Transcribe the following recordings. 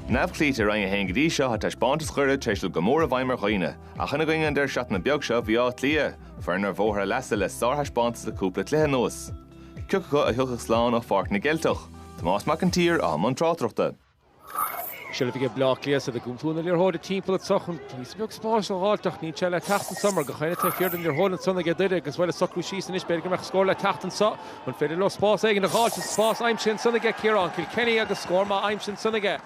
Áth Cliath ar ein hen gdí seo hat spántas chuire tréisiil go mór a bhaimar chaoine. A chuna going an der seat na beag seo bhí Áth Cliath, fearnar bhóthar lesa le sártha spántas le cúpla cluiche nuas. Cucha a thucha sláán ó fárt na Gaeltach. Tomás McIntyre a man trátrachta. Sille vi Peile Allianz the gúntúna lir hóda timppla at sochan tís beag spás ó gáilteach ní se le tachtan samar go chaine te fiordan lir hódan sanna ge duide agus bhfuil socrú síos is beidir meach scór le tachtan sa an féidir lo spás aigen na gáilte spás aimsin sanna ge Ciarán Kilkenny agus scór má aimsin sanna ge.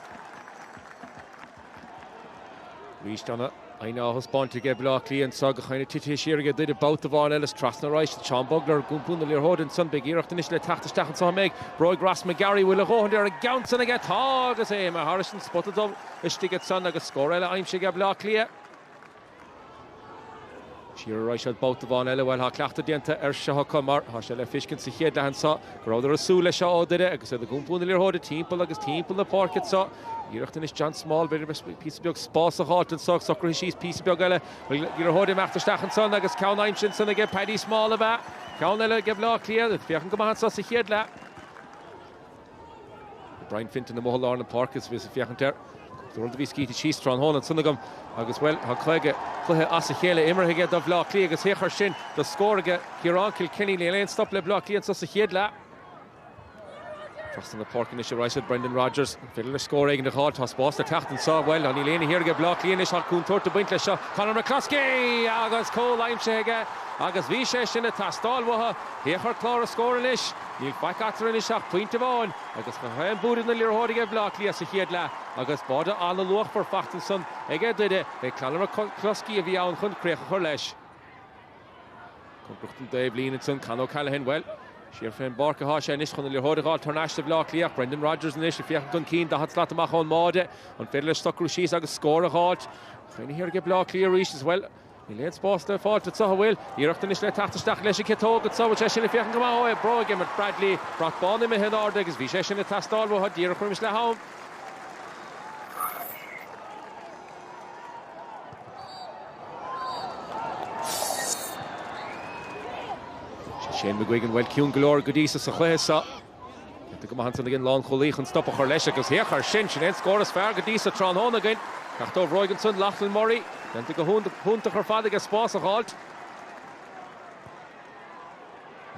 Ríist anna I know husband to get Peile Allianz go chaine tití siarige duide bouta bháin eile trasna ráis Sean Bugler gúntúna lir hódan san beag iireachta is le tachtastachan sa meig Broig Ras McGarry bhfuil a góhan ar a gant sanna ge tá agus é mar Harrison spotted dom istigad san agus scór eile aimse ge Peile Allianz. Siar ráis ad bouta bháin eile bhfuil Áth Cliath dianta ar seo cumar há se le fiscin sa chéad lehan sa gráidir a súla seo ádaire agus é a gúntúna lir hóda timppla agus timppla na páircid sa Iireachtain is John Small beidir písa beag spás a háit an socr síos písa beag eile gur hóda meachtarstachan san agus ceann aimsin sanna ge Paddy Small a bheith ceann eile ge Peile Allianz fiochan go maithe sa chéad le. Brian Fintan na Mohalár na Parkes vis fiochan ter Dúirda bhí scíti síos trán hóna sanna gom agus bhfuil tá cluiche as a chéile immerthaige do Peile Allianz agus héchar sin do scóraige Ciarán Kilkenny le léon stop le Peile Allianz sa chéad le. Trust in the park in the right Brendan Rodgers fiddle score in the hard toss boss the tacht and saw well on Elaine here get block Leanish hat kun tort to Bintle shot Conor McCluskey agus Cole Limeshege agus Vishesh in the tastal wa here clár scorelish you back after in the shot point of on agus Ryan Bood in the lear hard get block Leas here la agus Bada all the look for Fachtenson again did it Conor McCluskey of Yawn Hunt Craig Horlesh Compton Dave Leanson Cano Callahan well Siar féin barca há sé níos chun le hódaáil tarnáiste Peile Allianz Brendan Rodgers níos fiach gon cín da hat slát amach an máde an féidir stocrú síos agus scór a háit chuine hir ge Peile Allianz ríis as well í léon spás le fáilte sa bhfuil iireachtain is le tachtaisteach leis cetógad sa bhil sé sin fiach go máth Broig mar Bradley brat bána me hen áda agus bhí sé sin le tastáil bh díar chuirmis le hám Shane McGuigan well ciún glór godísa sa chluithe sa go maithe san gin lán cholíoch an stop a chuir leis agus héchar sin éon scóras fear godísa trán hóna again Cachtó Roiganson Lachlan Murray denta go húnta chuir fada go spás a háilt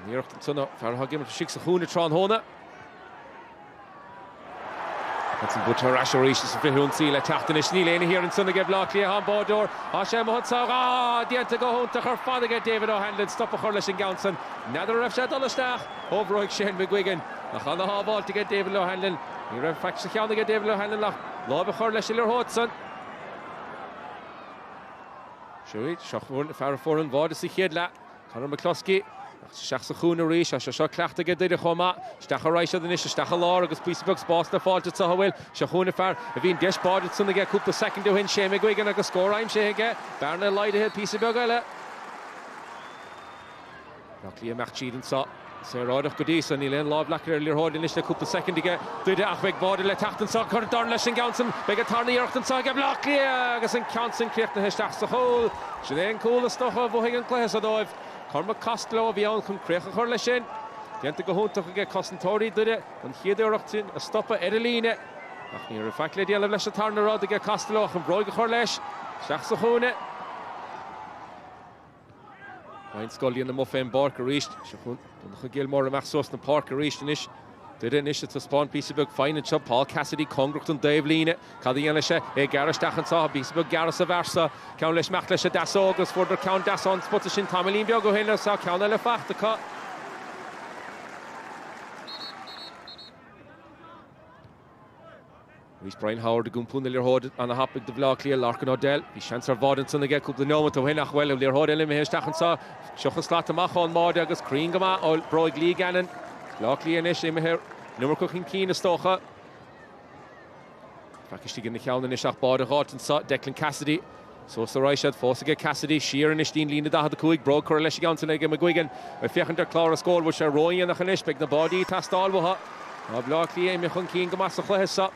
Níocht sanna fear ha gimar sig sa chúna trán hóna That's a butcher Rasherísh is frihún sí le teachtain is sníl éine here in sanna ge Peile Allianz an bádór há sé mo sa dianta go húnta chuir fada go David O'Hanlon stop a chuir leis an Gaunson nadidir raibh sé dolasteach Róig Shane McGuigan nach chana hábáilte go David O'Hanlon ní raibh feic sa cheanna go David O'Hanlon lech láb a chuir leis ilir hótsan Siúid seachmúr fear fór an bhád sa chéad le Conor McCluskey Seach sa chúna ríis a seo cleachta go duide chomá Steach a ráise den is steach a lár agus písa beag spás na fáilte sa bhfuil se chúna fear a bhíon deisbáid sanna ge cúpla second hin sé McGuigan agus scóráim séige Berna leidehe písa beag eile Lí meach tían sa sé ráideach go díos ní léon láb leir lir háin is le cúpla second ige duide ach beag báda le tachtan sa chuir dar leis an Gaunson beag a tarnaíochttan sa ge Peile Allianz agus an Caunson cleachta heisteach sa hól sin éon cúla stocha bhfuil an chluithe sa dóibh Cormac Costello a bhí an chun crécha chuir le sin Dianta go húntaach go Costantóirí duide an chiaadúireachtain a stoppa ar a líne ach ní raibh feic le déalamh leis a tarna rád go Costello an bróig a chuir leis seach sa chúna Hain scoilíonn na mo féin barc a ríist se chun chu Gilmore amach sos na parc a ríist inis duide inis a spáin písa beag fáin an seo Paul Cassidy congracht an Dave líne cad dhéana sé garastachan sa písa beag garas a versa ceann leis meach leis a dasó agus fuidir ceann dasán spota sin tamlín beag go héile sa ceann eile fachta cá Rhys Brian Howard a gúmpúna lir hód an a hapig de Peile Allianz Larkin O'Dell hí seans ar bhád an sanna ge cúpla nómant ó hinach bhfuil lir hód eile méhéistachan sa seochas slát amach an máide agus crín go má ó Broig Lí ganan Peile Allianz is imime numar cochin cín a stocha Fakistí gin na cheanna is ach bád a háit an sa Declan Cassidy so sa ráisiad fósaige Cassidy siar in istín lína da a cúig Broig chuir leis Gaunson ag McGuigan a fiochan ar clár a scóil bhil sé roiíon nach an isbeag na bádaí tastáil bhtha a Peile Allianz me chun cín go más a chluithe sa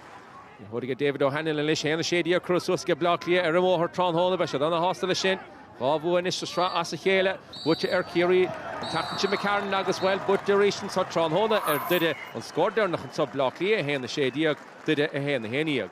Hodige David O'Hanlon le leis héna sé díar crusúsce Peile Allianz ar móthir trán hóna be se donna hástal sin Rábhú is sra as a chéile bute ar Ciarí an tatain McCarran agus well bute rísin sa trán hóna ar duide an scór dear nach an sa Peile Allianz héna sé díag duide a héna héníag